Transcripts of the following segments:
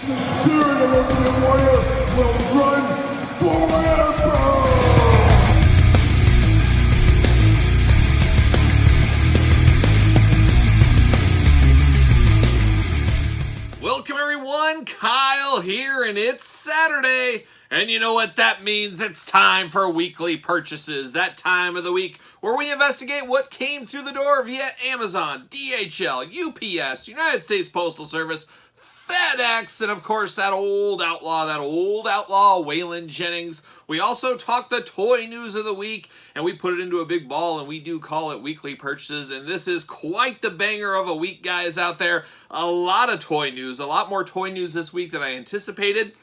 The spirit of Ultimate Warrior will run forever! Welcome everyone, Kyle here, and it's Saturday, and you know what that means? It's time for weekly purchases, that time of the week where we investigate what came through the door via Amazon, DHL, UPS, United States Postal Service, FedEx, and of course that old outlaw, Waylon Jennings. We also talk the toy news of the week, and we put it into a big ball, and we do call it weekly purchases, and this is quite the banger of a week, guys, out there. A lot of toy news, a lot more toy news this week than I anticipated.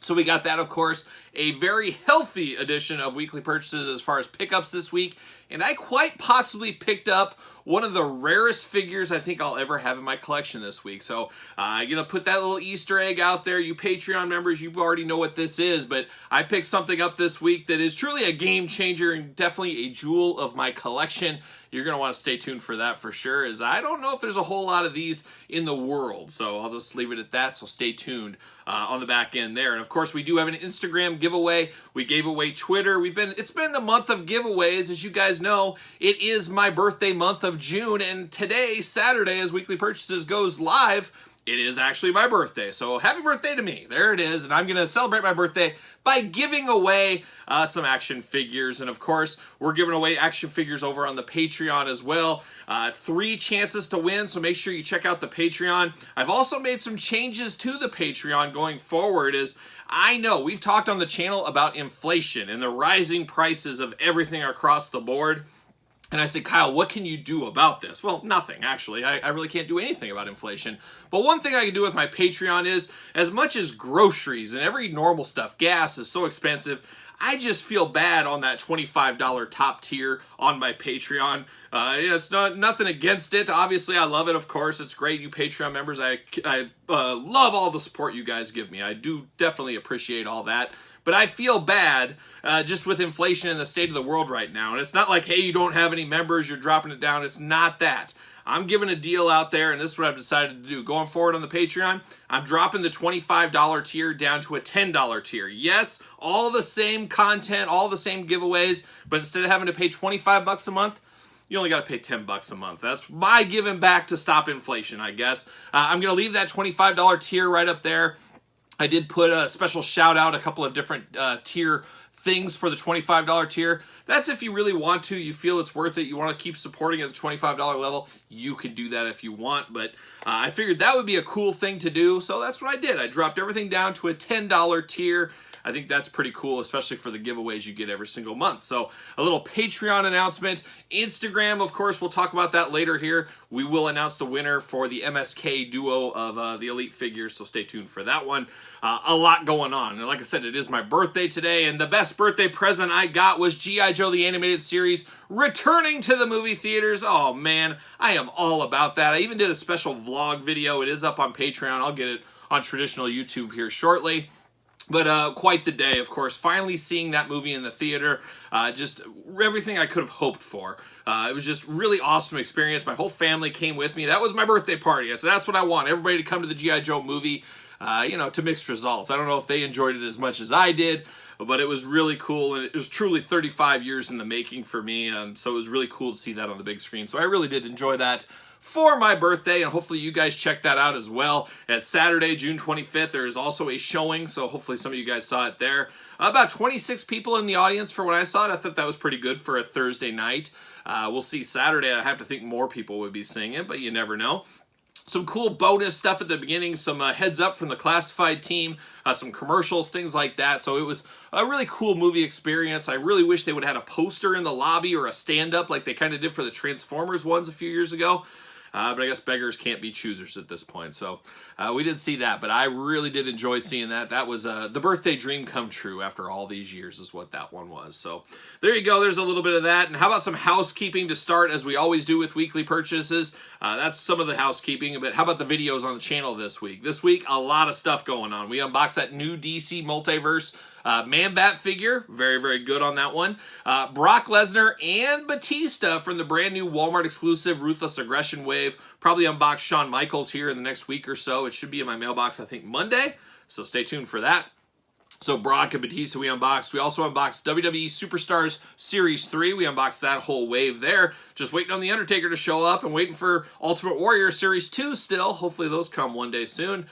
So we got that, of course, a very healthy edition of weekly purchases as far as pickups this week, and I quite possibly picked up one of the rarest figures I think I'll ever have in my collection this week. So I'm going to put that little Easter egg out there. You Patreon members, you already know what this is, but I picked something up this week that is truly a game changer and definitely a jewel of my collection. You're going to want to stay tuned for that for sure, as I don't know if there's a whole lot of these in the world. So I'll just leave it at that, so stay tuned on the back end there. And of course, we do have an Instagram giveaway. We gave away Twitter. It's been the month of giveaways. As you guys know, it is my birthday month of June, and today, Saturday, as Weekly Purchases goes live, it is actually my birthday. So happy birthday to me. There it is. And I'm going to celebrate my birthday by giving away some action figures. And of course, we're giving away action figures over on the Patreon as well. 3 chances to win, so make sure you check out the Patreon. I've also made some changes to the Patreon going forward, as I know we've talked on the channel about inflation and the rising prices of everything across the board. And I said, Kyle, what can you do about this? Well, nothing, actually. I really can't do anything about inflation. But one thing I can do with my Patreon is, as much as groceries and every normal stuff, gas is so expensive, I just feel bad on that $25 top tier on my Patreon. It's nothing against it. Obviously, I love it, of course. It's great, you Patreon members. I love all the support you guys give me. I do definitely appreciate all that. But I feel bad just with inflation and the state of the world right now. And it's not like, hey, you don't have any members, you're dropping it down. It's not that. I'm giving a deal out there, and this is what I've decided to do. Going forward on the Patreon, I'm dropping the $25 tier down to a $10 tier. Yes, all the same content, all the same giveaways, but instead of having to pay $25 a month, you only got to pay $10 a month. That's my giving back to stop inflation, I guess. I'm going to leave that $25 tier right up there. I did put a special shout out, a couple of different tier things for the $25 tier. That's if you really want to, you feel it's worth it, you want to keep supporting at the $25 level, you can do that if you want, but I figured that would be a cool thing to do, so that's what I did. I dropped everything down to a $10 tier. I think that's pretty cool, especially for the giveaways you get every single month. So a little Patreon announcement. Instagram, of course, we'll talk about that later here. We will announce the winner for the MSK duo of the Elite figures, so stay tuned for that one. A lot going on. And like I said, it is my birthday today, and the best birthday present I got was G.I. Joe the Animated Series returning to the movie theaters. Oh man, I am all about that. I even did a special vlog video. It is up on Patreon. I'll get it on traditional YouTube here shortly. But quite the day, of course. Finally seeing that movie in the theater. Just everything I could have hoped for. It was just really awesome experience. My whole family came with me. That was my birthday party. So that's what I want. Everybody to come to the G.I. Joe movie, to mixed results. I don't know if they enjoyed it as much as I did, but it was really cool. And it was truly 35 years in the making for me. So it was really cool to see that on the big screen. So I really did enjoy that for my birthday, and hopefully you guys check that out as well. At Saturday, June 25th, there is also a showing, so hopefully some of you guys saw it there. About 26 people in the audience for when I saw it. I thought that was pretty good for a Thursday night. We'll see Saturday. I have to think more people would be seeing it, but you never know. Some cool bonus stuff at the beginning, some heads up from the classified team, some commercials, things like that. So it was a really cool movie experience. I really wish they would have had a poster in the lobby or a stand-up like they kind of did for the Transformers ones a few years ago. But I guess beggars can't be choosers at this point. So we did see that, but I really did enjoy seeing that. That was the birthday dream come true after all these years is what that one was. So there you go. There's a little bit of that. And how about some housekeeping to start, as we always do with weekly purchases? That's some of the housekeeping. But how about the videos on the channel this week? This week, a lot of stuff going on. We unboxed that new DC Multiverse Man-Bat figure, very, very good on that one. Brock Lesnar and Batista from the brand new Walmart exclusive Ruthless Aggression wave. wave. Probably unbox Shawn Michaels here in the next week or so. It should be in my mailbox, I think, Monday. So stay tuned for that. So Brock and Batista we unboxed. We also unboxed WWE Superstars Series 3. We unboxed that whole wave there. Just waiting on The Undertaker to show up and waiting for Ultimate Warrior Series 2 still. Hopefully those come one day soon.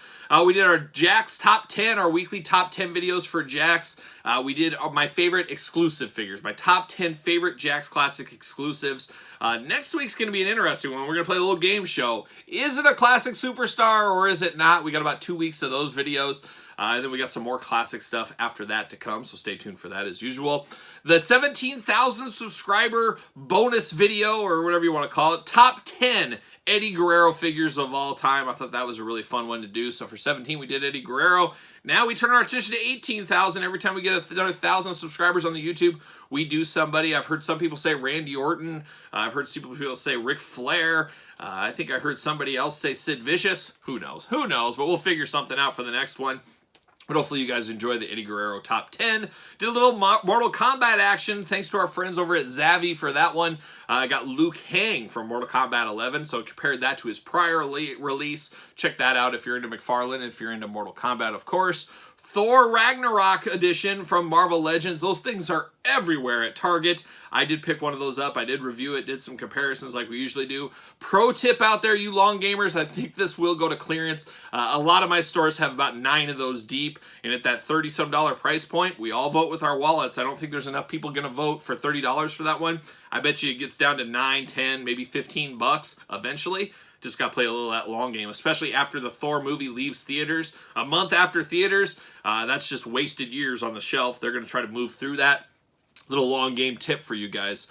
We did our Jakks Top 10, our weekly Top 10 videos for Jakks. We did my favorite exclusive figures, my top 10 favorite Jakks Classic exclusives. Next week's going to be an interesting one. We're going to play a little game show. Is it a Classic Superstar or is it not? We got about 2 weeks of those videos. And then we got some more classic stuff after that to come, so stay tuned for that as usual. The 17,000 subscriber bonus video, or whatever you want to call it, top 10 Eddie Guerrero figures of all time. I thought that was a really fun one to do. So for 17, we did Eddie Guerrero. Now we turn our attention to 18,000. Every time we get another 1,000 subscribers on the YouTube, we do somebody. I've heard some people say Randy Orton. I've heard some people say Ric Flair. I think I heard somebody else say Sid Vicious. Who knows? Who knows? But we'll figure something out for the next one. But hopefully you guys enjoy the Eddie Guerrero Top 10. Did a little Mortal Kombat action. Thanks to our friends over at Zavi for that one. I got Liu Kang from Mortal Kombat 11, so compared that to his prior release. Check that out if you're into McFarlane, if you're into Mortal Kombat, of course. Thor Ragnarok edition from Marvel Legends. Those things are everywhere at Target. I did pick one of those up. I did review it, did some comparisons like we usually do. Pro tip out there, you long gamers, I think this will go to clearance. A lot of my stores have about 9 of those deep, and at that $30-some price point, we all vote with our wallets. I don't think there's enough people going to vote for $30 for that one. I bet you it gets down to 9, 10, maybe 15 bucks eventually. Just got to play a little of that long game, especially after the Thor movie leaves theaters. A month after theaters, that's just wasted years on the shelf. They're going to try to move through that. Little long game tip for you guys.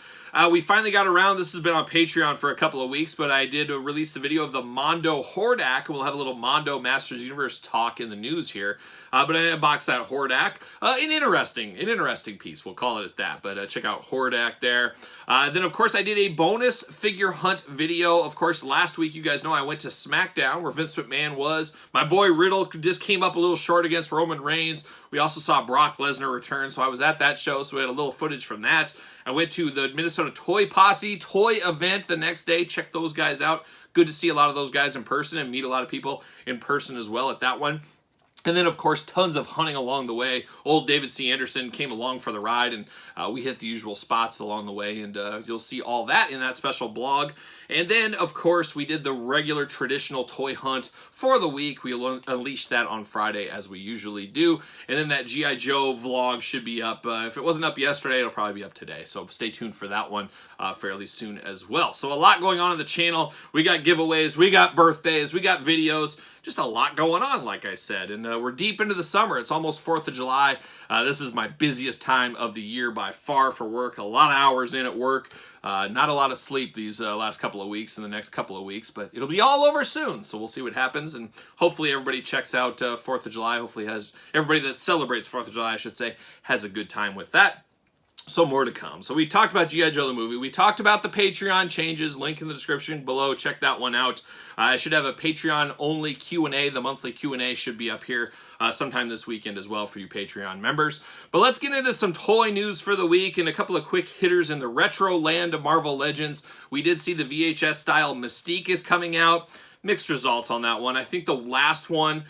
We finally got around. This has been on Patreon for a couple of weeks, but I did release the video of the Mondo Hordak. We'll have a little Mondo Masters Universe talk in the news here. But I unboxed that Hordak. An interesting piece. We'll call it at that. But check out Hordak there. Then, of course, I did a bonus figure hunt video. Of course, last week, you guys know I went to SmackDown where Vince McMahon was. My boy Riddle just came up a little short against Roman Reigns. We also saw Brock Lesnar return, so I was at that show, so we had a little footage from that. I went to the Minnesota Toy Posse toy event the next day. Check those guys out. Good to see a lot of those guys in person and meet a lot of people in person as well at that one. And then, of course, tons of hunting along the way. Old David C. Anderson came along for the ride, and we hit the usual spots along the way, and you'll see all that in that special blog. And then, of course, we did the regular traditional toy hunt for the week. We'll unleash that on Friday, as we usually do. And then that G.I. Joe vlog should be up. If it wasn't up yesterday, it'll probably be up today. So stay tuned for that one fairly soon as well. So a lot going on the channel. We got giveaways, we got birthdays, we got videos. Just a lot going on, like I said. And we're deep into the summer. It's almost 4th of July. This is my busiest time of the year by far for work. A lot of hours in at work. Not a lot of sleep these last couple of weeks and the next couple of weeks, but it'll be all over soon, so we'll see what happens, and hopefully everybody checks out 4th of July. Hopefully everybody that celebrates 4th of July, I should say, has a good time with that. So more to come. So we talked about G.I. Joe the movie. We talked about the Patreon changes. Link in the description below. Check that one out. I should have a Patreon-only Q&A. The monthly Q&A should be up here sometime this weekend as well for you Patreon members. But let's get into some toy news for the week and a couple of quick hitters in the retro land of Marvel Legends. We did see the VHS-style Mystique is coming out. Mixed results on that one. I think the last one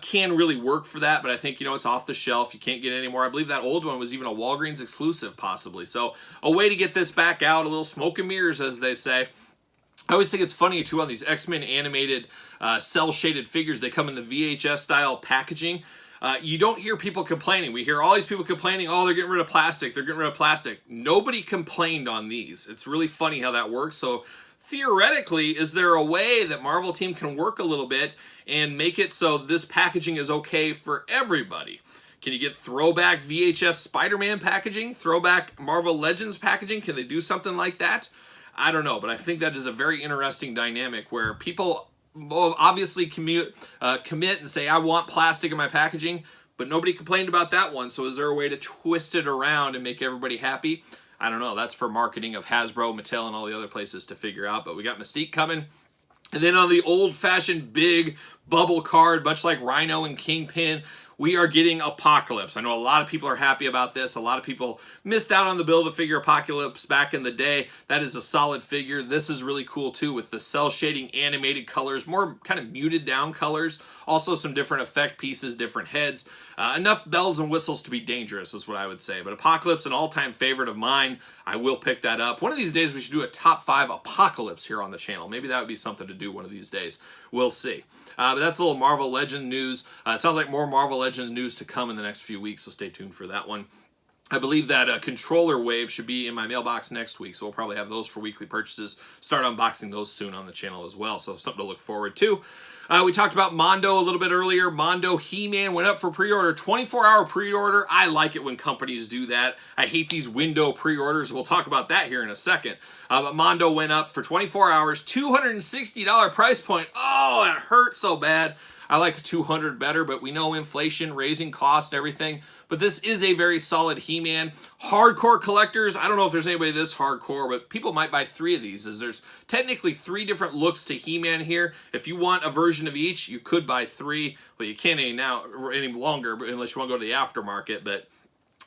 can really work for that, but I think, it's off the shelf. You can't get any more. I believe that old one was even a Walgreens exclusive, possibly. So a way to get this back out, a little smoke and mirrors, as they say. I always think it's funny, too, on these X-Men animated cell-shaded figures. They come in the VHS-style packaging. You don't hear people complaining. We hear all these people complaining, oh, they're getting rid of plastic. They're getting rid of plastic. Nobody complained on these. It's really funny how that works. So theoretically, is there a way that Marvel team can work a little bit and make it so this packaging is okay for everybody? Can you get throwback VHS Spider-Man packaging? Throwback Marvel Legends packaging? Can they do something like that? I don't know, but I think that is a very interesting dynamic where people will obviously commit and say, I want plastic in my packaging, but nobody complained about that one. So is there a way to twist it around and make everybody happy? I don't know. That's for marketing of Hasbro, Mattel, and all the other places to figure out. But we got Mystique coming. And then on the old-fashioned big bubble card, much like Rhino and Kingpin, we are getting Apocalypse. I know a lot of people are happy about this. A lot of people missed out on the Build-A-Figure Apocalypse back in the day. That is a solid figure. This is really cool too with the cell shading animated colors, more kind of muted down colors. Also some different effect pieces, different heads. Enough bells and whistles to be dangerous is what I would say. But Apocalypse, an all-time favorite of mine. I will pick that up. One of these days we should do a top 5 Apocalypse here on the channel. Maybe that would be something to do one of these days. We'll see. But that's a little Marvel Legend news. Sounds like more Marvel Legend news to come in the next few weeks, so stay tuned for that one. I believe that controller wave should be in my mailbox next week, so we'll probably have those for weekly purchases. Start unboxing those soon on the channel as well, so something to look forward to. We talked about Mondo a little bit earlier. Mondo He-Man went up for pre-order, 24-hour pre-order. I like it when companies do that. I hate these window pre-orders. We'll talk about that here in a second. But Mondo went up for 24 hours, $260 price point. Oh, it hurt so bad. I like 200 better, but we know inflation, raising cost, everything. But this is a very solid He-Man. Hardcore collectors, I don't know if there's anybody this hardcore, but people might buy 3 of these, as there's technically 3 different looks to He-Man here. If you want a version of each, you could buy 3. Well, you can't any longer, unless you want to go to the aftermarket, but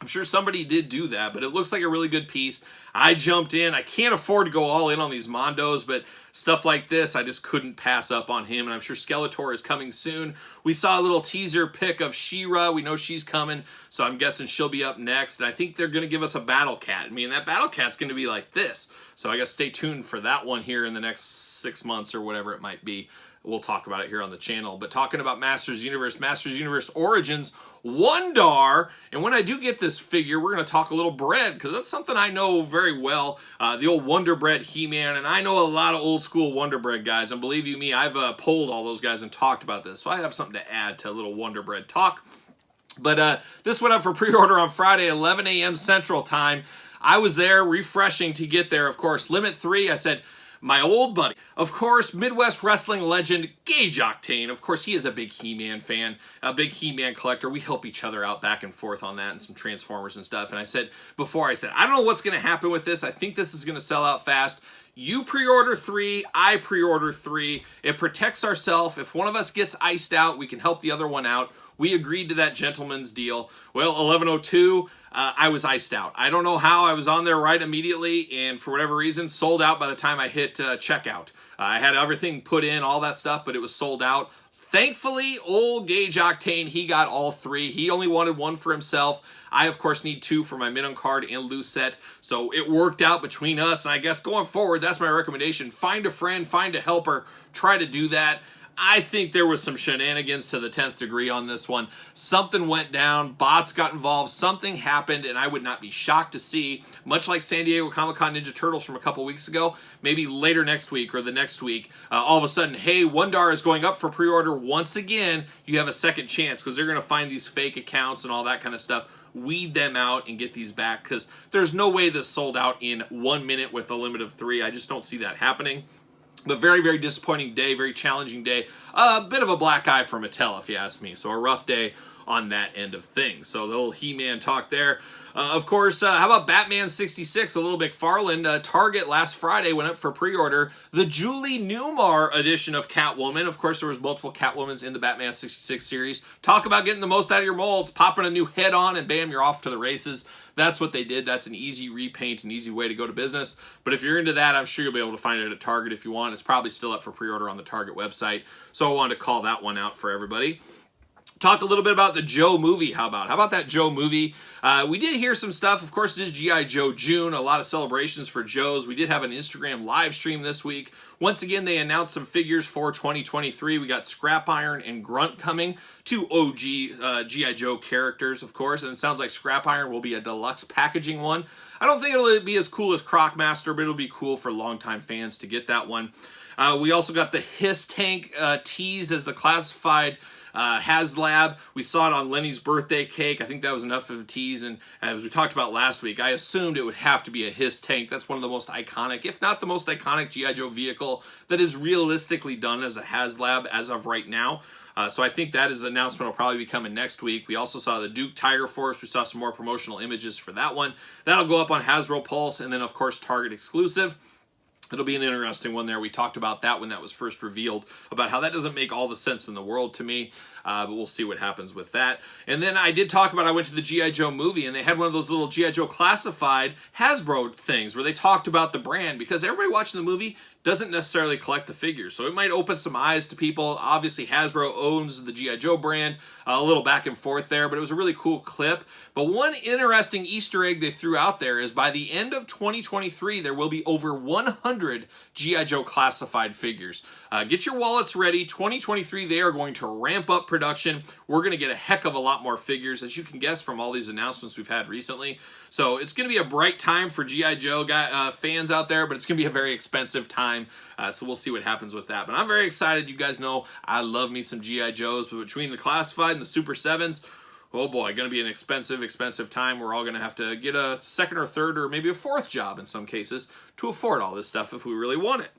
I'm sure somebody did do that, but it looks like a really good piece. I jumped in. I can't afford to go all in on these Mondos, but stuff like this, I just couldn't pass up on him, and I'm sure Skeletor is coming soon. We saw a little teaser pic of She-Ra. We know she's coming, so I'm guessing she'll be up next, and I think they're going to give us a Battle Cat. I mean, that Battle Cat's going to be like this, so I guess stay tuned for that one here in the next 6 months or whatever it might be. We'll talk about it here on the channel. But talking about Masters Universe Origins, Wondar, and when I do get this figure, we're going to talk a little bread, because that's something I know very well, the old Wonder Bread He-Man, and I know a lot of old school Wonder Bread guys, and believe you me, I've polled all those guys and talked about this, so I have something to add to a little Wonder Bread talk. But this went up for pre-order on Friday, 11 a.m. Central Time. I was there refreshing to get there, of course. Limit 3, I said, my old buddy, of course, Midwest wrestling legend, Gage Octane. Of course, he is a big He-Man fan, a big He-Man collector. We help each other out back and forth on that and some Transformers and stuff. And I said, I don't know what's going to happen with this. I think this is going to sell out fast. You pre-order 3, I pre-order 3. It protects ourselves. If one of us gets iced out, we can help the other one out. We agreed to that gentleman's deal. Well, 11:02, I was iced out. I don't know how. I was on there right immediately, and for whatever reason, sold out by the time I hit checkout. I had everything put in, all that stuff, but it was sold out. Thankfully, old Gage Octane, he got all 3. He only wanted 1 for himself. I, of course, need 2 for my minimum card and loose set, so it worked out between us, and I guess going forward, that's my recommendation. Find a friend, find a helper, try to do that. I think there was some shenanigans to the 10th degree on this one. Something went down, bots got involved, something happened, and I would not be shocked to see, much like San Diego Comic-Con Ninja Turtles from a couple weeks ago, maybe later next week or the next week, all of a sudden, hey, Wondar is going up for pre-order once again. You have a second chance, because they're going to find these fake accounts and all that kind of stuff. Weed them out and get these back, because there's no way this sold out in 1 minute with a limit of 3. I just don't see that happening. But very, very disappointing day, very challenging day. A bit of a black eye for Mattel, if you ask me. So a rough day on that end of things. So the little He-Man talk there. Of course, how about Batman 66, a little McFarlane? Target last Friday went up for pre-order. The Julie Newmar edition of Catwoman. Of course, there was multiple Catwomans in the Batman 66 series. Talk about getting the most out of your molds, popping a new head on, and bam, you're off to the races. That's what they did. That's an easy repaint, an easy way to go to business. But if you're into that, I'm sure you'll be able to find it at Target if you want. It's probably still up for pre-order on the Target website. So I wanted to call that one out for everybody. Talk a little bit about the Joe movie. How about that Joe movie? We did hear some stuff. Of course, it is G.I. Joe June. A lot of celebrations for Joes. We did have an Instagram live stream this week. Once again, they announced some figures for 2023. We got Scrap Iron and Grunt coming. 2 OG G.I. Joe characters, of course. And it sounds like Scrap Iron will be a deluxe packaging one. I don't think it'll be as cool as Crocmaster, but it'll be cool for longtime fans to get that one. We also got the Hiss Tank teased as the classified HasLab. We saw it on Lenny's birthday cake. I think that was enough of a tease, and as we talked about last week, I assumed it would have to be a Hiss Tank. That's one of the most iconic, if not the most iconic G.I. Joe vehicle that is realistically done as a HasLab as of right now. So I think that is an announcement will probably be coming next week. We also saw the Duke Tiger Force. We saw some more promotional images for that one. That'll go up on Hasbro Pulse, and then of course Target exclusive. It'll be an interesting one there. We talked about that when that was first revealed, about how that doesn't make all the sense in the world to me, but we'll see what happens with that. And then I did talk about, I went to the G.I. Joe movie, and they had one of those little G.I. Joe classified Hasbro things where they talked about the brand, because everybody watching the movie doesn't necessarily collect the figures. So it might open some eyes to people. Obviously, Hasbro owns the G.I. Joe brand, a little back and forth there, but it was a really cool clip. But one interesting Easter egg they threw out there is by the end of 2023, there will be over 100 G.I. Joe classified figures. Get your wallets ready. 2023, they are going to ramp up production. We're going to get a heck of a lot more figures, as you can guess from all these announcements we've had recently. So it's going to be a bright time for G.I. Joe fans out there, but it's going to be a very expensive time. So we'll see what happens with that. But I'm very excited. You guys know I love me some G.I. Joes, but between the classified and the Super 7s, oh boy, going to be an expensive time. We're all going to have to get a second or third or maybe a fourth job in some cases to afford all this stuff if we really want it.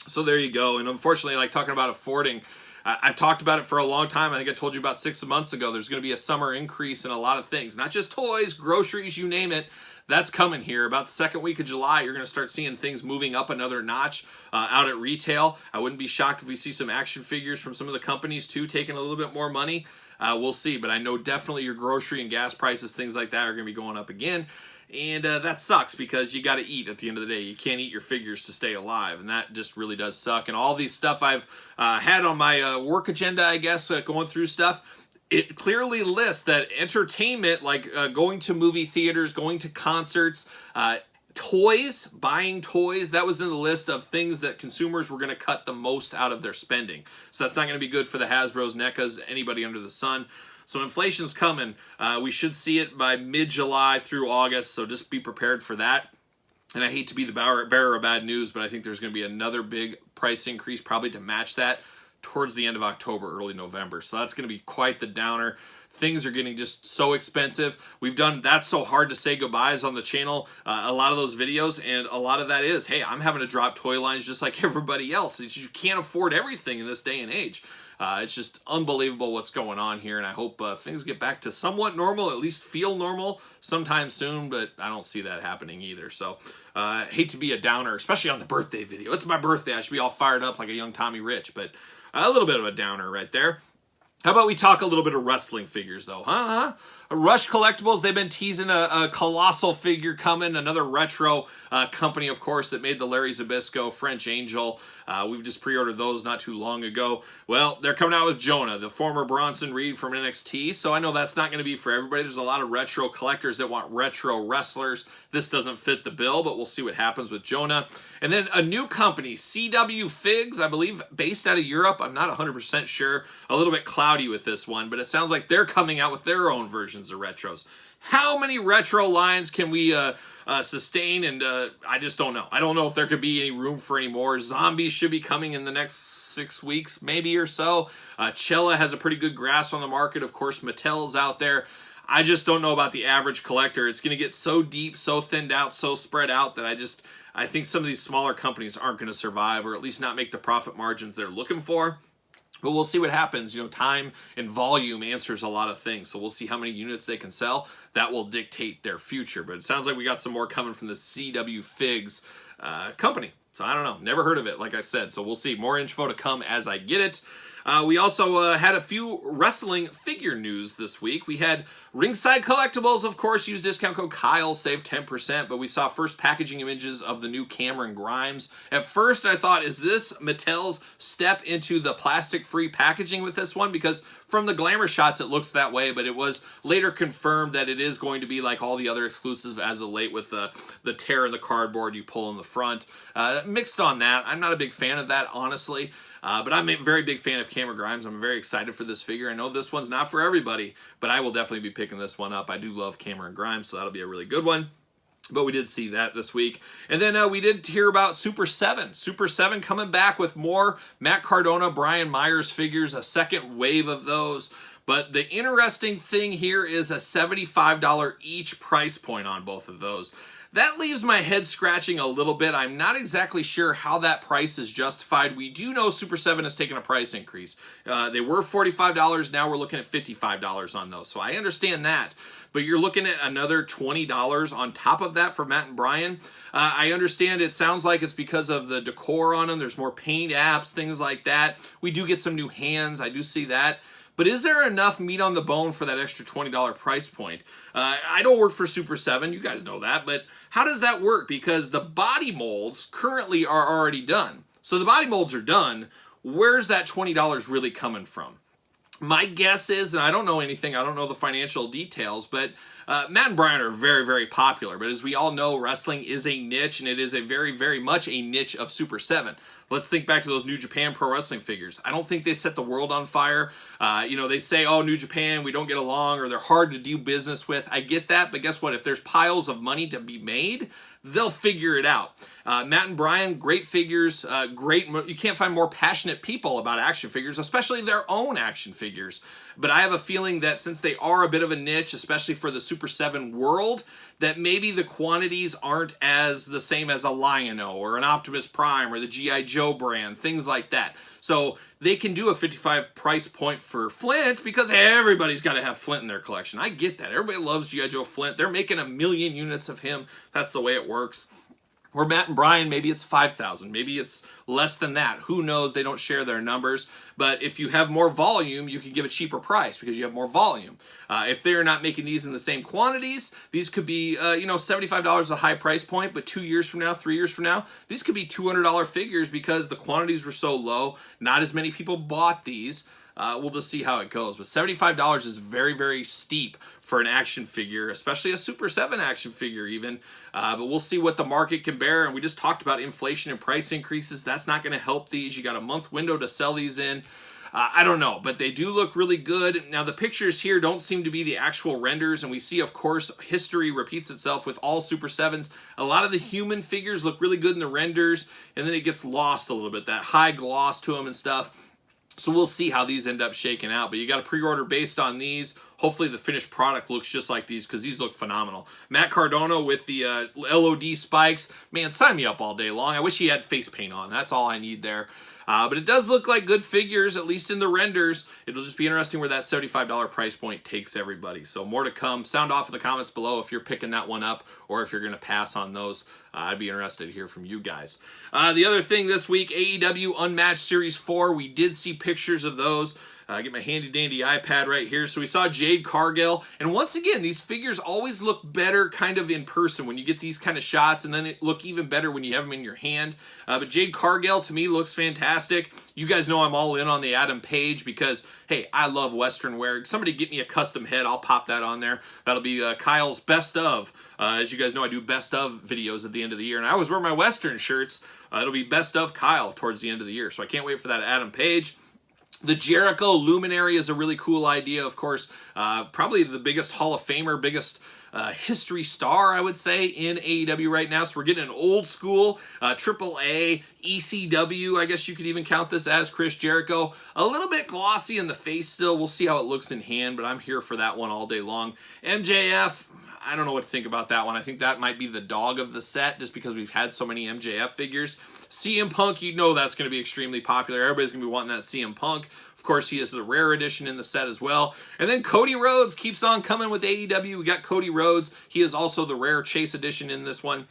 So there you go. And unfortunately, like talking about affording, I've talked about it for a long time. I think I told you about 6 months ago. There's going to be a summer increase in a lot of things, not just toys, groceries, you name it. That's coming here. About the second week of July, you're going to start seeing things moving up another notch out at retail. I wouldn't be shocked if we see some action figures from some of the companies too taking a little bit more money. We'll see, but I know definitely your grocery and gas prices, things like that, are going to be going up again. And that sucks, because you got to eat at the end of the day. You can't eat your figures to stay alive, and that just really does suck. And all these stuff I've had on my work agenda, I guess, going through stuff, it clearly lists that entertainment, like going to movie theaters, going to concerts, toys, buying toys, that was in the list of things that consumers were going to cut the most out of their spending. So that's not going to be good for the Hasbros, NECAs, anybody under the sun. So inflation's coming. We should see it by mid-July through August, so just be prepared for that. And I hate to be the bearer of bad news, but I think there's going to be another big price increase probably to match that towards the end of October, early November. So that's going to be quite the downer. Things are getting just so expensive. We've done That's So Hard to Say Goodbyes on the channel, a lot of those videos, and a lot of that is, hey, I'm having to drop toy lines just like everybody else. You can't afford everything in this day and age. It's just unbelievable what's going on here, and I hope things get back to somewhat normal, at least feel normal sometime soon, but I don't see that happening either. So hate to be a downer, especially on the birthday video. It's my birthday. I should be all fired up like a young Tommy Rich, but a little bit of a downer right there. How about we talk a little bit of wrestling figures, though? Rush Collectibles, they've been teasing a colossal figure coming, another retro company, of course, that made the Larry Zbyszko French Angel. We've just pre-ordered those not too long ago. Well, they're coming out with Jonah, the former Bronson Reed from NXT, so I know that's not going to be for everybody. There's a lot of retro collectors that want retro wrestlers. This doesn't fit the bill, but we'll see what happens with Jonah. And then a new company, CW Figs, I believe, based out of Europe. I'm not 100% sure. A little bit cloudy with this one, but it sounds like they're coming out with their own versions of retros. How many retro lines can we sustain? And I just don't know. I don't know if there could be any room for any more. Zombies should be coming in the next 6 weeks, maybe or so. Cella has a pretty good grasp on the market. Of course, Mattel's out there. I just don't know about the average collector. It's going to get so deep, so thinned out, so spread out that I think some of these smaller companies aren't going to survive, or at least not make the profit margins they're looking for. But we'll see what happens. You know, time and volume answers a lot of things. So we'll see how many units they can sell. That will dictate their future. But it sounds like we got some more coming from the CW Figs company. So I don't know. Never heard of it, like I said. So we'll see. More info to come as I get it. We also had a few wrestling figure news this week. We had Ringside Collectibles, of course, use discount code Kyle, save 10%, but we saw first packaging images of the new Cameron Grimes. At first, I thought, is this Mattel's step into the plastic-free packaging with this one? Because from the glamour shots, it looks that way, but it was later confirmed that it is going to be like all the other exclusives as of late with the tear in the cardboard you pull in the front. Mixed on that. I'm not a big fan of that, honestly. But I'm a very big fan of Cameron Grimes. I'm very excited for this figure. I know this one's not for everybody, but I will definitely be picking this one up. I do love Cameron Grimes, so that'll be a really good one. But we did see that this week. And then we did hear about Super 7. Super 7 coming back with more Matt Cardona, Brian Myers figures, a second wave of those. But the interesting thing here is a $75 each price point on both of those. that leaves my head scratching a little bit. I'm not exactly sure how that price is justified. We do know Super 7 has taken a price increase. They were $45, now we're looking at $55 on those. So I understand that. But you're looking at another $20 on top of that for Matt and Brian. I understand it sounds like it's because of the decor on them. There's more paint apps, things like that. We do get some new hands. I do see that. But is there enough meat on the bone for that extra $20 price point? I don't work for Super 7, you guys know that, but how does that work? Because the body molds currently are already done. So the body molds are done. Where's that $20 really coming from? My guess is, and I don't know anything, I don't know the financial details, but Matt and Brian are very, very popular. But as we all know, wrestling is a niche, and it is a very, very much a niche of Super 7. Let's think back to those New Japan Pro Wrestling figures. I don't think they set the world on fire. They say, oh, New Japan, we don't get along, or they're hard to do business with. I get that, but guess what? If there's piles of money to be made, they'll figure it out. Matt and Brian, great figures, you can't find more passionate people about action figures, especially their own action figures. But I have a feeling that since they are a bit of a niche, especially for the Super 7 world, that maybe the quantities aren't as the same as a Lion-O or an Optimus Prime or the G.I. Joe brand, things like that. So they can do a $55 price point for Flint because everybody's got to have Flint in their collection. I get that. Everybody loves G.I. Joe Flint. They're making 1 million units of him. That's the way it works. Where Matt and Brian, maybe it's 5,000. Maybe it's less than that. Who knows? They don't share their numbers. But if you have more volume, you can give a cheaper price because you have more volume. If they're not making these in the same quantities, these could be, $75 is a high price point, but 2 years from now, 3 years from now, these could be $200 figures because the quantities were so low. Not as many people bought these. We'll just see how it goes. But $75 is very, very steep for an action figure, especially a Super 7 action figure even. But we'll see what the market can bear. And we just talked about inflation and price increases. That's not going to help these. You got a month window to sell these in. I don't know, but they do look really good. Now, the pictures here don't seem to be the actual renders, and we see, of course, history repeats itself with all Super 7s. A lot of the human figures look really good in the renders, and then it gets lost a little bit, that high gloss to them and stuff. So we'll see how these end up shaking out. But you got to pre-order based on these. Hopefully the finished product looks just like these because these look phenomenal. Matt Cardona with the LOD spikes. Man, sign me up all day long. I wish he had face paint on. That's all I need there. But it does look like good figures, at least in the renders. It'll just be interesting where that $75 price point takes everybody. So more to come. Sound off in the comments below if you're picking that one up or if you're going to pass on those. I'd be interested to hear from you guys. The other thing this week, AEW Unmatched Series 4. We did see pictures of those. Get my handy-dandy iPad right here. So we saw Jade Cargill. And once again, these figures always look better kind of in person when you get these kind of shots, and then it look even better when you have them in your hand. But Jade Cargill, to me, looks fantastic. You guys know I'm all in on the Adam Page because, hey, I love Western wear. Somebody get me a custom head. I'll pop that on there. That'll be Kyle's best of. As you guys know, I do best of videos at the end of the year, and I always wear my Western shirts. It'll be best of Kyle towards the end of the year, so I can't wait for that Adam Page. The Jericho Luminary is a really cool idea, of course. Probably the biggest Hall of Famer, biggest history star, I would say, in AEW right now. So we're getting an old school AAA ECW, I guess you could even count this as, Chris Jericho. A little bit glossy in the face still. We'll see how it looks in hand, but I'm here for that one all day long. MJF, I don't know what to think about that one. I think that might be the dog of the set just because we've had so many MJF figures. CM Punk, you know that's going to be extremely popular. Everybody's going to be wanting that CM Punk. Of course, he is the rare edition in the set as well. And then Cody Rhodes keeps on coming with AEW. We got Cody Rhodes. He is also the rare Chase edition in this one.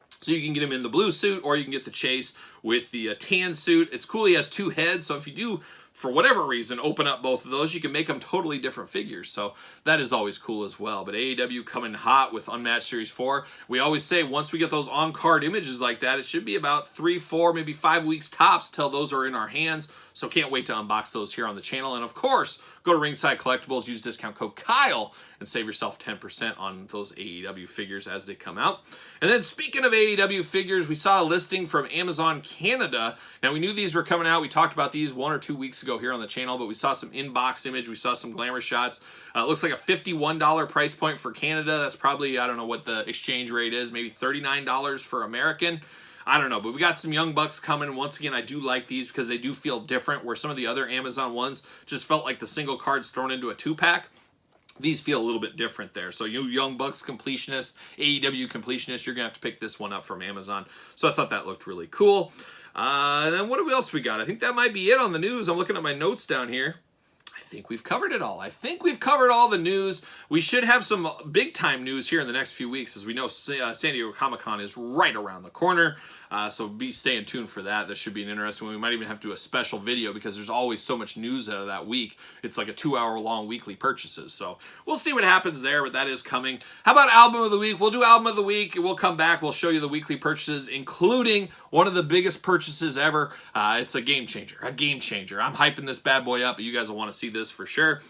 So you can get him in the blue suit or you can get the Chase with the tan suit. It's cool he has two heads, so if you do, for whatever reason, open up both of those, you can make them totally different figures. So that is always cool as well. But AEW coming hot with Unmatched Series 4. We always say once we get those on-card images like that, it should be about 3, 4, maybe 5 weeks tops till those are in our hands. So can't wait to unbox those here on the channel. And of course, go to Ringside Collectibles, use discount code Kyle, and save yourself 10% on those AEW figures as they come out. And then speaking of AEW figures, we saw a listing from Amazon Canada. Now, we knew these were coming out. We talked about these 1 or 2 weeks ago here on the channel, but we saw some in-box image. We saw some glamour shots. It looks like a $51 price point for Canada. That's probably, I don't know what the exchange rate is, maybe $39 for American. I don't know, but we got some Young Bucks coming. Once again, I do like these because they do feel different, where some of the other Amazon ones just felt like the single cards thrown into a 2-pack. these feel a little bit different there. So you Young Bucks completionists, AEW completionists, you're going to have to pick this one up from Amazon. So I thought that looked really cool. And then what else we got? I think that might be it on the news. I'm looking at my notes down here. I think we've covered it all. I think we've covered all the news. We should have some big-time news here in the next few weeks. As we know, San Diego Comic-Con is right around the corner. So be staying tuned for that. This should be an interesting one. We might even have to do a special video because there's always so much news out of that week. It's like a 2-hour-long weekly purchases. So we'll see what happens there, but that is coming. How about Album of the Week? We'll do Album of the Week. We'll come back. We'll show you the weekly purchases, including one of the biggest purchases ever. It's a game changer. A game changer. I'm hyping this bad boy up, but you guys will want to see this for sure.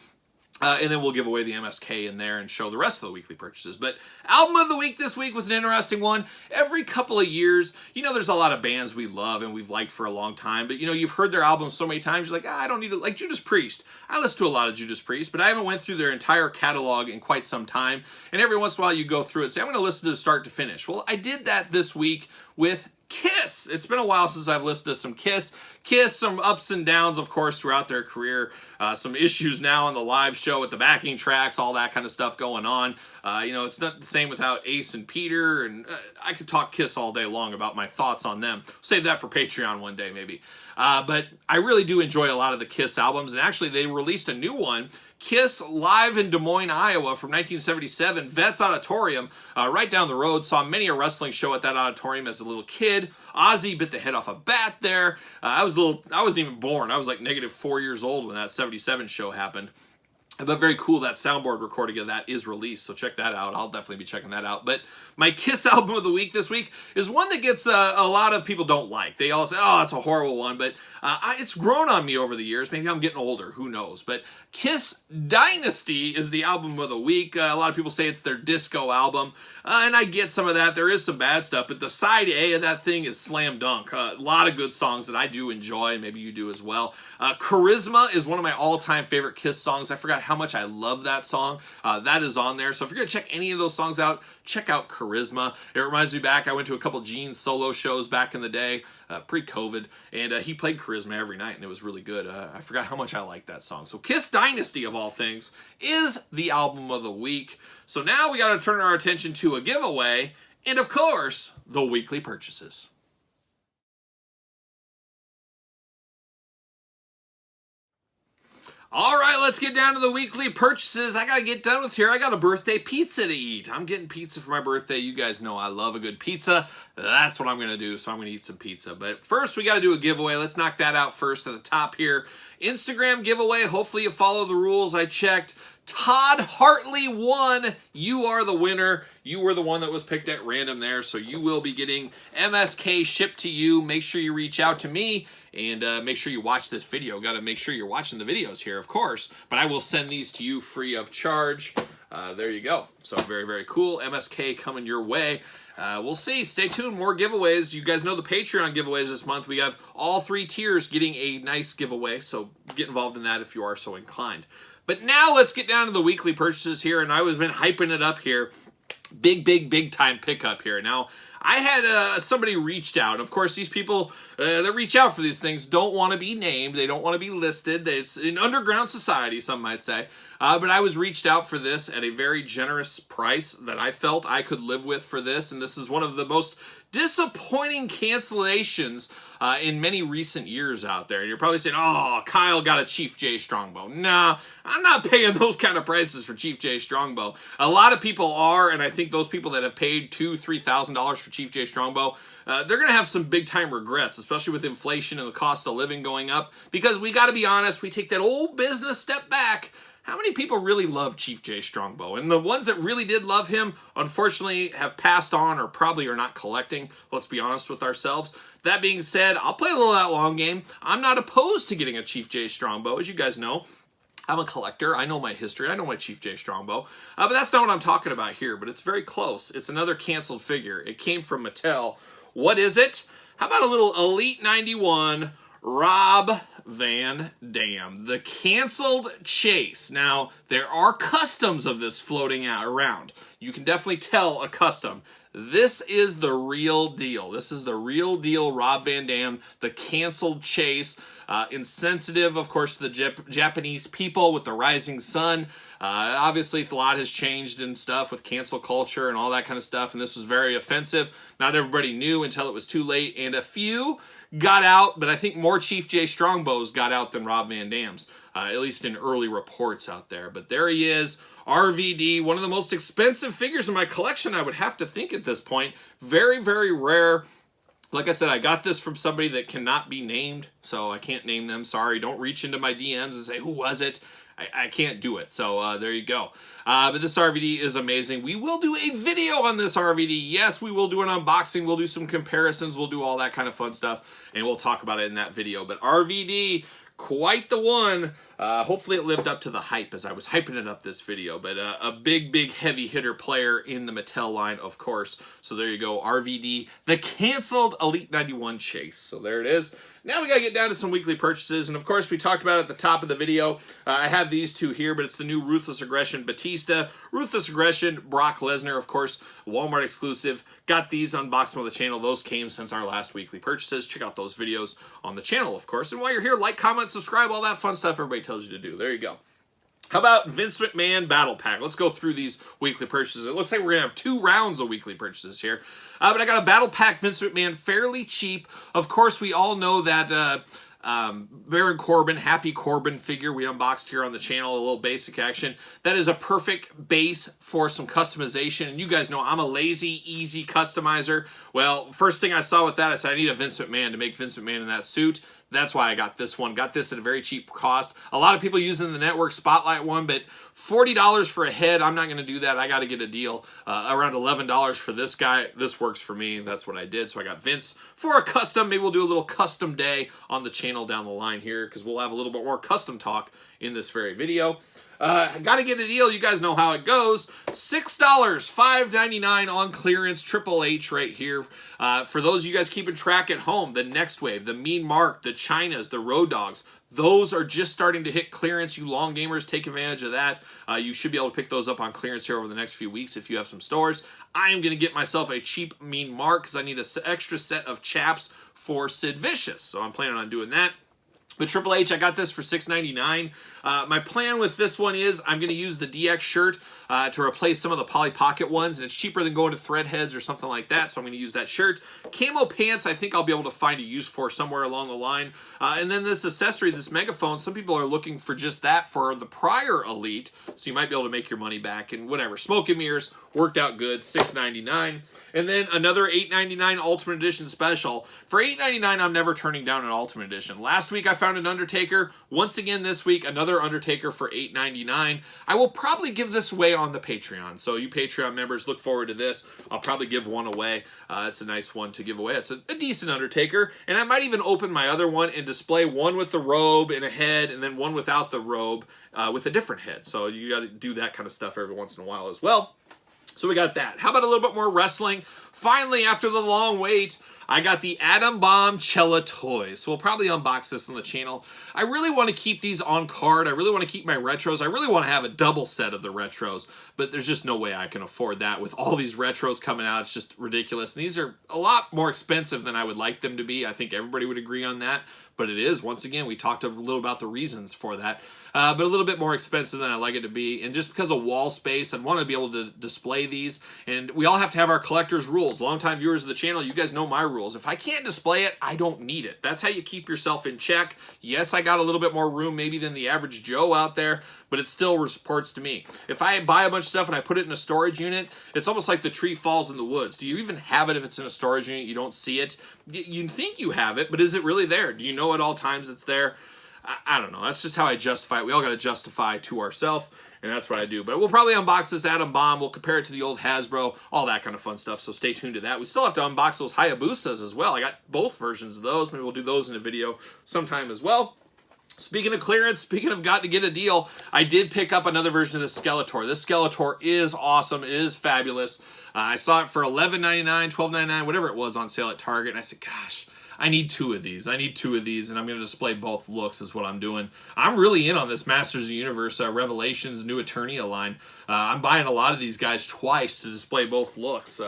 And then we'll give away the MSK in there and show the rest of the weekly purchases. But Album of the Week this week was an interesting one. Every couple of years, you know, there's a lot of bands we love and we've liked for a long time. But, you know, you've heard their albums so many times, you're like, I don't need to. Like Judas Priest. I listen to a lot of Judas Priest, but I haven't went through their entire catalog in quite some time. And every once in a while you go through it and say, I'm going to listen to start to finish. Well, I did that this week with Kiss. It's been a while since I've listened to some Kiss. Kiss, some ups and downs, of course, throughout their career. Some issues now on the live show with the backing tracks, all that kind of stuff going on. You know, it's not the same without Ace and Peter, and I could talk Kiss all day long about my thoughts on them. Save that for Patreon one day, maybe. But I really do enjoy a lot of the Kiss albums, and actually they released a new one, Kiss live in Des Moines, Iowa from 1977, Vets Auditorium, right down the road. Saw many a wrestling show at that auditorium as a little kid. Ozzy bit the head off a bat there. I wasn't even born. I was like -4 years old when that 77 show happened. But very cool, that soundboard recording of that is released, so check that out. I'll definitely be checking that out. But my Kiss album of the week this week is one that gets a lot of people don't like. They all say, oh, it's a horrible one, but it's grown on me over the years. Maybe I'm getting older, who knows. But Kiss Dynasty is the album of the week. A lot of people say it's their disco album, and I get some of that. There is some bad stuff, but the side A of that thing is slam dunk. A lot of good songs that I do enjoy, and maybe you do as well. Charisma is one of my all-time favorite Kiss songs. I forgot how much I love that song. That is on there, so if you're going to check any of those songs out, check out Charisma. It reminds me back, I went to a couple Gene solo shows back in the day, pre-COVID, and he played Charisma every night, and it was really good. I forgot how much I liked that song. So Kiss Dynasty, of all things, is the album of the week. So now we got to turn our attention to a giveaway, and of course, the weekly purchases. All right, let's get down to the weekly purchases. I got to get done with here. I got a birthday pizza to eat. I'm getting pizza for my birthday. You guys know I love a good pizza. That's what I'm going to do, so I'm going to eat some pizza. But first, we got to do a giveaway. Let's knock that out first at the top here. Instagram giveaway. Hopefully you follow the rules. I checked. Todd Hartley won. You are the winner. You were the one that was picked at random there, so you will be getting MSK shipped to you. Make sure you reach out to me, and make sure you watch this video. Got to make sure you're watching the videos here, of course, but I will send these to you free of charge. There you go. So very, very cool. MSK coming your way. We'll see. Stay tuned. More giveaways. You guys know the Patreon giveaways this month. We have all 3 tiers getting a nice giveaway, so get involved in that if you are so inclined. But now let's get down to the weekly purchases here, and I've been hyping it up here. Big time pickup here. Now, I had somebody reached out. Of course, these people that reach out for these things don't want to be named. They don't want to be listed. It's an underground society, some might say. But I was reached out for this at a very generous price that I felt I could live with for this. And this is one of the most disappointing cancellations in many recent years out there. And you're probably saying, oh, Kyle got a Chief J Strongbow. Nah, I'm not paying those kind of prices for Chief J Strongbow. A lot of people are, and I think those people that have paid $2,000, $3,000 for Chief J Strongbow, they're going to have some big-time regrets, especially with inflation and the cost of living going up, because we got to be honest, we take that old business step back. How many people really love Chief J Strongbow? And the ones that really did love him, unfortunately, have passed on or probably are not collecting. Let's be honest with ourselves. That being said, I'll play a little of that long game. I'm not opposed to getting a Chief J Strongbow, as you guys know. I'm a collector. I know my history. I know my Chief J Strongbow. But that's not what I'm talking about here, but it's very close. It's another canceled figure. It came from Mattel. What is it? How about a little Elite 91 Rob Van Dam, the canceled chase. Now, there are customs of this floating around. You can definitely tell a custom. This is the real deal. This is the real deal Rob Van Dam, the canceled chase. Insensitive, of course, to the Japanese people with the rising sun. Obviously, a lot has changed and stuff with cancel culture and all that kind of stuff, and this was very offensive. Not everybody knew until it was too late, and a few got out, but I think more Chief Jay Strongbows got out than Rob Van Dam's, at least in early reports out there. But there he is, RVD, one of the most expensive figures in my collection, I would have to think at this point. Very, very rare. Like I said, I got this from somebody that cannot be named, so I can't name them. Sorry, don't reach into my DMs and say, who was it? I can't do it, so there you go. But this RVD is amazing. We will do a video on this RVD. Yes, we will do an unboxing. We'll do some comparisons. We'll do all that kind of fun stuff, and we'll talk about it in that video. But RVD, quite the one. Hopefully it lived up to the hype as I was hyping it up this video. But a big, big heavy hitter player in the Mattel line, of course. So there you go, RVD, the canceled Elite 91 chase. So there it is. Now we got to get down to some weekly purchases. And of course, we talked about it at the top of the video. I have these two here, but it's the new Ruthless Aggression Batista, Ruthless Aggression Brock Lesnar, of course, Walmart exclusive. Got these unboxed on the channel. Those came since our last weekly purchases. Check out those videos on the channel, of course. And while you're here, like, comment, subscribe, all that fun stuff everybody tells you to do. There you go. How about Vince McMahon Battle Pack? Let's go through these weekly purchases. It looks like we're going to have 2 rounds of weekly purchases here. But I got a Battle Pack Vince McMahon, fairly cheap. Of course, we all know that Baron Corbin, Happy Corbin figure we unboxed here on the channel, a little basic action. That is a perfect base for some customization. And you guys know I'm a lazy, easy customizer. Well, first thing I saw with that, I said I need a Vince McMahon to make Vince McMahon in that suit. That's why I got this one. Got this at a very cheap cost. A lot of people using the Network Spotlight one, but $40 for a head, I'm not going to do that. I got to get a deal. Around $11 for this guy. This works for me. That's what I did. So I got Vince for a custom. Maybe we'll do a little custom day on the channel down the line here because we'll have a little bit more custom talk in this very video. Got to get a deal. You guys know how it goes. $6, $5.99 on clearance. Triple H right here. For those of you guys keeping track at home, the Next Wave, the Mean Mark, the Chinas, the Road Dogs, those are just starting to hit clearance. You long gamers, take advantage of that. You should be able to pick those up on clearance here over the next few weeks if you have some stores. I am going to get myself a cheap Mean Mark because I need an extra set of chaps for Sid Vicious. So I'm planning on doing that. But Triple H, I got this for $6.99. My plan with this one is I'm going to use the DX shirt to replace some of the Polly Pocket ones, and it's cheaper than going to Threadheads or something like that, so I'm going to use that shirt. Camo pants, I think I'll be able to find a use for somewhere along the line. And then this accessory, this megaphone, some people are looking for just that for the prior Elite, so you might be able to make your money back and whatever. Smoke and mirrors, worked out good, $6.99. And then another $8.99 Ultimate Edition special. For $8.99, I'm never turning down an Ultimate Edition. Last week I found an Undertaker. Once again this week, another Undertaker for $8.99. I will probably give this away on the Patreon. So you Patreon members, look forward to this. I'll probably give one away. It's a nice one to give away. It's a decent Undertaker. And I might even open my other one and display one with the robe and a head, and then one without the robe with a different head. So you got to do that kind of stuff every once in a while as well. So we got that. How about a little bit more wrestling? Finally, after the long wait, I got the Atom Bomb Cella toys. So we'll probably unbox this on the channel. I really want to keep these on card. I really want to keep my retros. I really want to have a double set of the retros, but there's just no way I can afford that with all these retros coming out. It's just ridiculous. And these are a lot more expensive than I would like them to be. I think everybody would agree on that, but it is. Once again, we talked a little about the reasons for that. But a little bit more expensive than I like it to be. And just because of wall space, I want to be able to display these. And we all have to have our collector's rules. Longtime viewers of the channel, you guys know my rules. If I can't display it, I don't need it. That's how you keep yourself in check. Yes, I got a little bit more room maybe than the average Joe out there, but it still reports to me. If I buy a bunch of stuff and I put it in a storage unit, it's almost like the tree falls in the woods. Do you even have it if it's in a storage unit? You don't see it. You think you have it, but is it really there? Do you know at all times it's there? I don't know. That's just how I justify it. We all got to justify to ourselves, and that's what I do. But we'll probably unbox this Atom Bomb. We'll compare it to the old Hasbro, all that kind of fun stuff, so stay tuned to that. We still have to unbox those Hayabusas as well. I got both versions of those. Maybe we'll do those in a video sometime as well. Speaking of clearance, speaking of got to get a deal, I did pick up another version of the Skeletor. This Skeletor is awesome. It is fabulous. I saw it for $11.99, $12.99, whatever it was on sale at Target, and I said, gosh, I need two of these. I need two of these, and I'm going to display both looks is what I'm doing. I'm really in on this Masters of the Universe Revelations New Eternia line. I'm buying a lot of these guys twice to display both looks.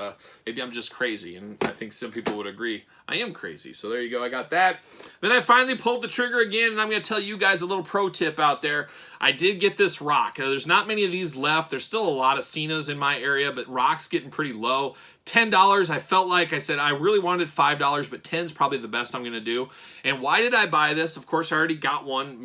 Maybe I'm just crazy, and I think some people would agree I am crazy. So there you go. I got that. Then I finally pulled the trigger again, and I'm going to tell you guys a little pro tip out there. I did get this rock. There's not many of these left. There's still a lot of Cenas in my area, but rock's getting pretty low. $10, I felt like I said I really wanted $5, but 10's probably the best I'm going to do. And why did I buy this? Of course, I already got one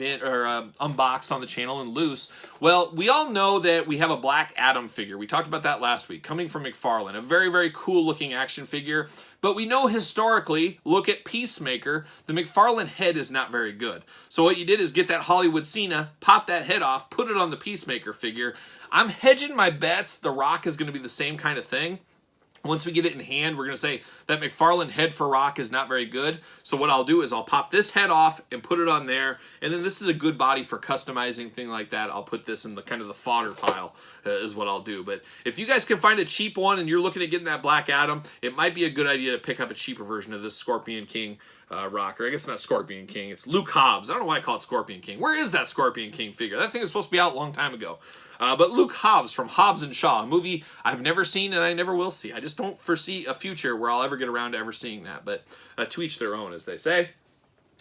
unboxed on the channel and loose. Well, we all know that we have a Black Adam figure. We talked about that last week, coming from McFarlane. A very, very cool looking action figure. But we know historically, look at Peacemaker, the McFarlane head is not very good. So what you did is get that Hollywood Cena, pop that head off, put it on the Peacemaker figure. I'm hedging my bets The Rock is going to be the same kind of thing. Once we get it in hand, we're going to say that McFarlane head for Rock is not very good. So what I'll do is I'll pop this head off and put it on there. And then this is a good body for customizing, thing like that. I'll put this in the kind of the fodder pile is what I'll do. But if you guys can find a cheap one and you're looking at getting that Black Adam, it might be a good idea to pick up a cheaper version of this Scorpion King rocker. I guess not Scorpion King. It's Luke Hobbs. I don't know why I call it Scorpion King. Where is that Scorpion King figure? That thing was supposed to be out a long time ago. But Luke Hobbs from Hobbs and Shaw, a movie I've never seen and I never will see. I just don't foresee a future where I'll ever get around to ever seeing that. But to each their own, as they say.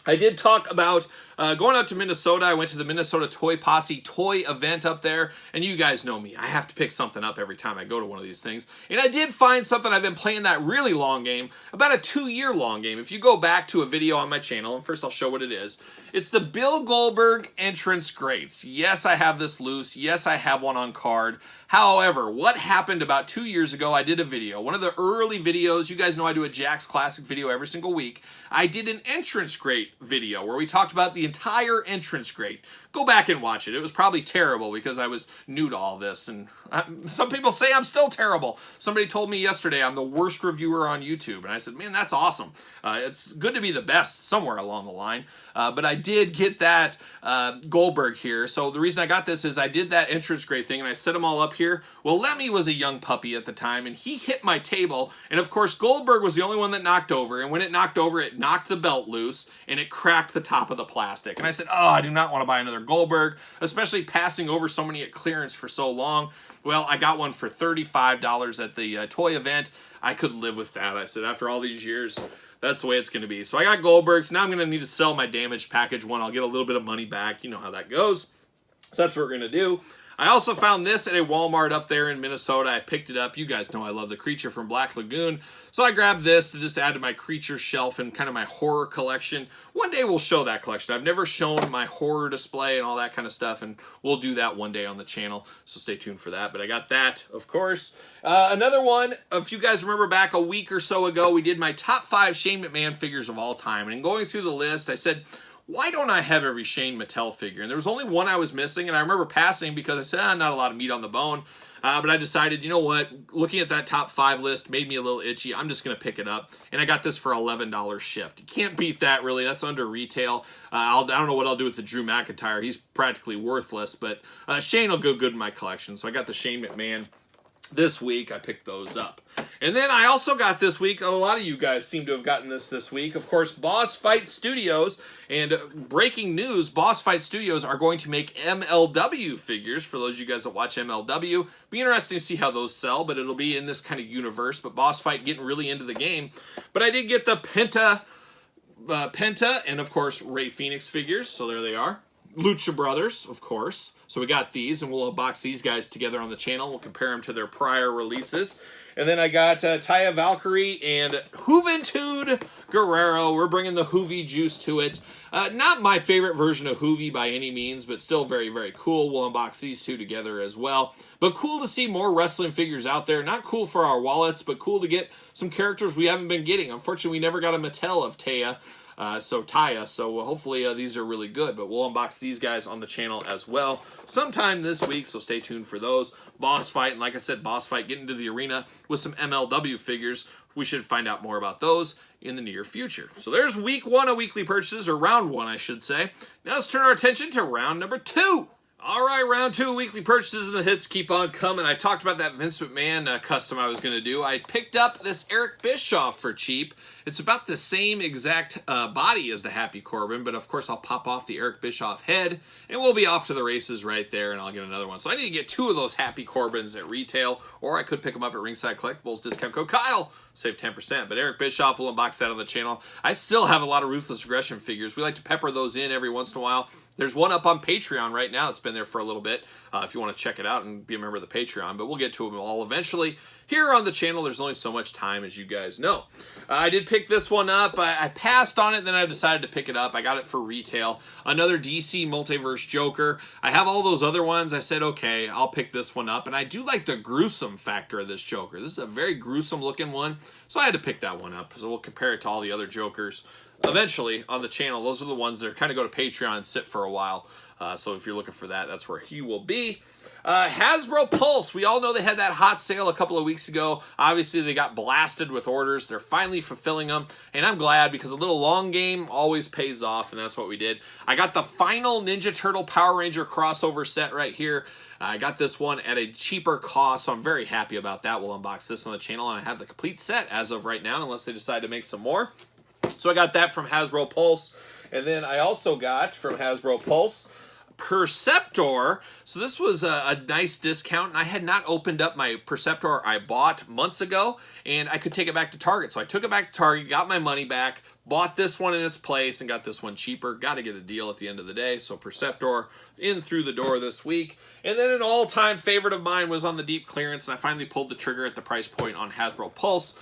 I did talk about going out to Minnesota. I went to the Minnesota Toy Posse toy event up there. And you guys know me. I have to pick something up every time I go to one of these things. And I did find something. I've been playing that really long game, about a 2-year long game. If you go back to a video on my channel, and first I'll show what it is. It's the Bill Goldberg entrance grates. Yes, I have this loose. Yes, I have one on card. However, what happened about 2 years ago, I did a video. One of the early videos, you guys know I do a Jack's Classic video every single week. I did an entrance grate video where we talked about the entire entrance grate. Go back and watch it. It was probably terrible because I was new to all this. And some people say I'm still terrible. Somebody told me yesterday I'm the worst reviewer on YouTube. And I said, man, that's awesome. It's good to be the best somewhere along the line. But I did get that Goldberg here. So the reason I got this is I did that entrance grate thing and I set them all up here. Well, Lemmy was a young puppy at the time and he hit my table. And of course, Goldberg was the only one that knocked over. And when it knocked over, it knocked the belt loose and it cracked the top of the plastic. And I said, oh, I do not want to buy another Goldberg, especially passing over so many at clearance for so long. Well, I got one for $35 at the toy event. I could live with that. I said, after all these years, that's the way it's going to be. So I got Goldbergs. Now I'm going to need to sell my damaged package one. I'll get a little bit of money back. You know how that goes. So that's what we're going to do. I also found this at a Walmart up there in Minnesota. I picked it up. You guys know I love the creature from Black Lagoon. So I grabbed this to just add to my creature shelf and kind of my horror collection. One day we'll show that collection. I've never shown my horror display and all that kind of stuff, and we'll do that one day on the channel. So stay tuned for that. But I got that, of course. Another one, if you guys remember back a week or so ago, we did my top 5 Shane McMahon figures of all time. And in going through the list, I said, why don't I have every Shane Mattel figure? And there was only one I was missing, and I remember passing because I said, not a lot of meat on the bone. But I decided, you know what, looking at that top 5 list made me a little itchy. I'm just going to pick it up. And I got this for $11 shipped. You can't beat that, really. That's under retail. I don't know what I'll do with the Drew McIntyre. He's practically worthless, but Shane will go good in my collection. So I got the Shane McMahon. This week, I picked those up. And then I also got this week, a lot of you guys seem to have gotten this week, of course, Boss Fight Studios. And breaking news, Boss Fight Studios are going to make MLW figures. For those of you guys that watch MLW, be interesting to see how those sell, but it'll be in this kind of universe. But Boss Fight getting really into the game. But I did get the Penta and, of course, Ray Phoenix figures. So there they are. Lucha Brothers, of course. So we got these, and we'll unbox these guys together on the channel. We'll compare them to their prior releases. And then I got Taya Valkyrie and Juventud Guerrero. We're bringing the Hoovy juice to it. Not my favorite version of Hoovy by any means, but still very, very cool. We'll unbox these two together as well. But cool to see more wrestling figures out there. Not cool for our wallets, but cool to get some characters we haven't been getting. Unfortunately, we never got a Mattel of Taya. So hopefully these are really good, but we'll unbox these guys on the channel as well sometime this week, so stay tuned for those. Boss Fight, and like I said, Boss Fight getting into the arena with some MLW figures. We should find out more about those in the near future. So there's week 1 of weekly purchases, or round 1, I should say. Now let's turn our attention to round number 2 All right, round two, weekly purchases and the hits keep on coming. I talked about that Vince McMahon custom I was going to do. I picked up this Eric Bischoff for cheap. It's about the same exact body as the Happy Corbin, but of course I'll pop off the Eric Bischoff head, and we'll be off to the races right there, and I'll get another one. So I need to get two of those Happy Corbins at retail, or I could pick them up at Ringside Collectibles, discount code Kyle, save 10%. But Eric Bischoff will unbox that on the channel. I still have a lot of Ruthless Aggression figures. We like to pepper those in every once in a while. There's one up on Patreon right now. It's been there for a little bit if you want to check it out and be a member of the Patreon. But we'll get to them all eventually. Here on the channel, there's only so much time, as you guys know. I did pick this one up. I passed on it, then I decided to pick it up. I got it for retail. Another DC Multiverse Joker. I have all those other ones. I said, okay, I'll pick this one up. And I do like the gruesome factor of this Joker. This is a very gruesome looking one. So I had to pick that one up. So we'll compare it to all the other Jokers eventually on the channel. Those are the ones that kind of go to Patreon and sit for a while. So if you're looking for that, that's where he will be. Hasbro Pulse. We all know they had that hot sale a couple of weeks ago. Obviously, they got blasted with orders. They're finally fulfilling them, and I'm glad because a little long game always pays off, and that's what we did. I got the final Ninja Turtle Power Ranger crossover set right here. I got this one at a cheaper cost, so I'm very happy about that. We'll unbox this on the channel, and I have the complete set as of right now, unless they decide to make some more. So I got that from Hasbro Pulse, and then I also got from Hasbro Pulse Perceptor. So this was a nice discount, and I had not opened up my Perceptor I bought months ago, and I could take it back to Target. So I took it back to Target, got my money back, bought this one in its place, and got this one cheaper. Got to get a deal at the end of the day. So Perceptor in through the door this week. And then an all-time favorite of mine was on the deep clearance, and I finally pulled the trigger at the price point on Hasbro Pulse.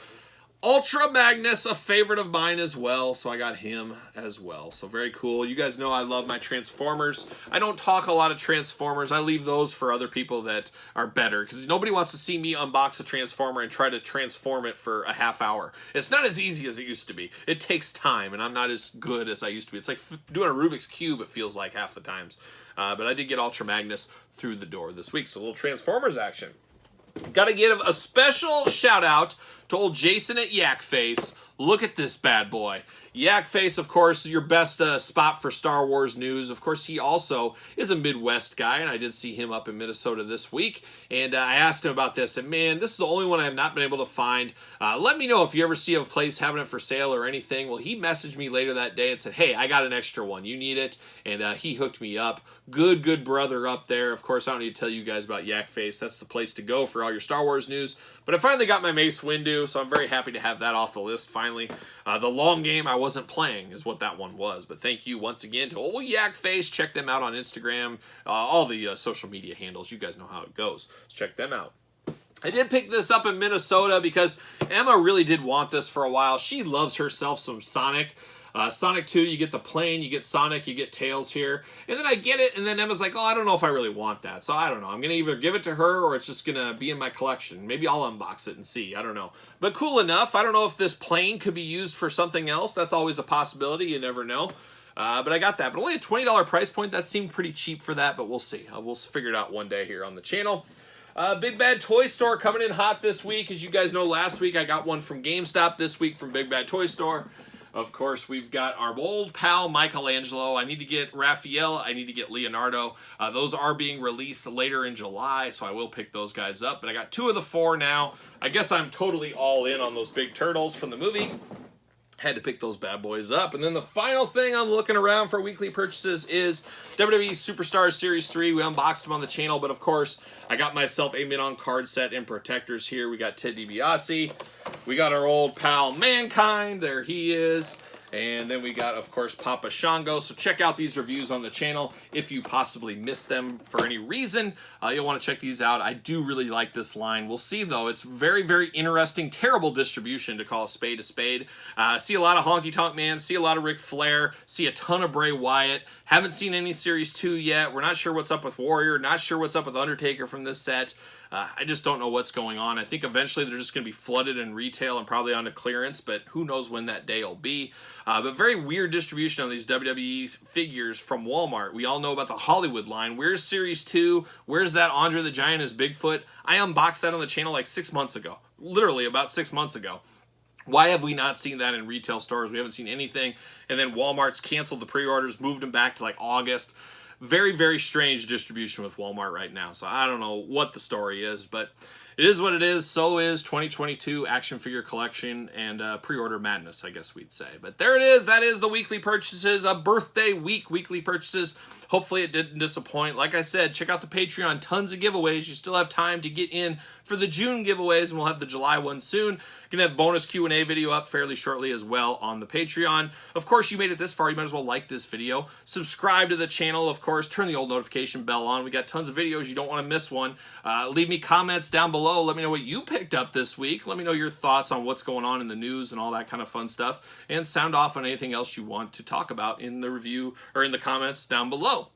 Ultra Magnus, a favorite of mine as well, so I got him as well. So very cool. You guys know I love my Transformers. I don't talk a lot of Transformers. I leave those for other people that are better, because nobody wants to see me unbox a Transformer and try to transform it for a half hour. It's not as easy as it used to be. It takes time, and I'm not as good as I used to be. It's like doing a Rubik's Cube, it feels like half the times. But I did get Ultra Magnus through the door this week, so a little Transformers action. Got to give a special shout out to old Jason at Yak Face. Look at this bad boy. Yak Face, of course, your best spot for Star Wars news. Of course, he also is a Midwest guy, and I did see him up in Minnesota this week. And I asked him about this, and man, this is the only one I have not been able to find. Let me know if you ever see a place having it for sale or anything. Well, he messaged me later that day and said, hey, I got an extra one. You need it? And he hooked me up. Good brother up there. Of course, I don't need to tell you guys about Yak Face. That's the place to go for all your Star Wars news. But I finally got my Mace Windu, so I'm very happy to have that off the list finally. The long game I wasn't playing is what that one was. But thank you once again to old Yak Face. Check them out on Instagram, all the social media handles. You guys know how it goes. So check them out. I did pick this up in Minnesota because Emma really did want this for a while. She loves herself some Sonic. Sonic 2, you get the plane, you get Sonic, you get Tails here. And then I get it, and then Emma's like, oh, I don't know if I really want that. So I don't know. I'm going to either give it to her or it's just going to be in my collection. Maybe I'll unbox it and see. I don't know. But cool enough. I don't know if this plane could be used for something else. That's always a possibility. You never know. But I got that. But only a $20 price point. That seemed pretty cheap for that, but we'll see. We'll figure it out one day here on the channel. Big Bad Toy Store coming in hot this week. As you guys know, last week I got one from GameStop. This week from Big Bad Toy Store. Of course, we've got our old pal Michelangelo. I need to get Raphael. I need to get Leonardo. Those are being released later in July, so I will pick those guys up. But I got 2 of the 4 now. I guess I'm totally all in on those big turtles from the movie. Had to pick those bad boys up. And then the final thing I'm looking around for weekly purchases is WWE Superstars Series 3. We unboxed them on the channel, but of course, I got myself a Min-On card set and protectors here. We got Ted DiBiase. We got our old pal Mankind. There he is. And then we got, of course, Papa Shango. So check out these reviews on the channel. If you possibly missed them for any reason, you'll want to check these out. I do really like this line. We'll see, though. It's very, very interesting. Terrible distribution, to call a spade a spade. See a lot of Honky Tonk Man. See a lot of Ric Flair. See a ton of Bray Wyatt. Haven't seen any Series 2 yet. We're not sure what's up with Warrior. Not sure what's up with Undertaker from this set. I just don't know what's going on. I think eventually they're just going to be flooded in retail and probably onto clearance, but who knows when that day will be. But very weird distribution on these WWE figures from Walmart. We all know about the Hollywood line. Where's Series 2? Where's that Andre the Giant as Bigfoot? I unboxed that on the channel like 6 months ago. Literally about 6 months ago. Why have we not seen that in retail stores? We haven't seen anything. And then Walmart's canceled the pre-orders, moved them back to like August. very, very strange distribution with Walmart right now. So I don't know what the story is, but it is what it is. So is 2022 action figure collection and pre-order madness, I guess we'd say. But there it is. That is the weekly purchases, a birthday week weekly purchases. Hopefully it didn't disappoint. Like I said, check out the Patreon. Tons of giveaways. You still have time to get in for the June giveaways, and we'll have the July one soon. Gonna have bonus Q&A video up fairly shortly as well on the Patreon. Of course, you made it this far. You might as well like this video. Subscribe to the channel, of course. Turn the old notification bell on. We got tons of videos. You don't want to miss one. Leave me comments down below. Let me know what you picked up this week. Let me know your thoughts on what's going on in the news and all that kind of fun stuff. And sound off on anything else you want to talk about in the review or in the comments down below.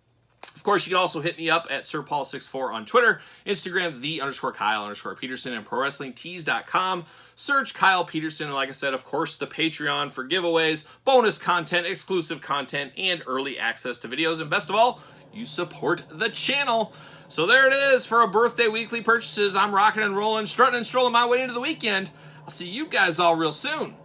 Of course, you can also hit me up at SirPaul64 on Twitter, Instagram, _Kyle_Peterson, and ProWrestlingTees.com. Search Kyle Peterson, and like I said, of course, the Patreon for giveaways, bonus content, exclusive content, and early access to videos. And best of all, you support the channel. So there it is for a birthday weekly purchases. I'm rocking and rolling, strutting and strolling my way into the weekend. I'll see you guys all real soon.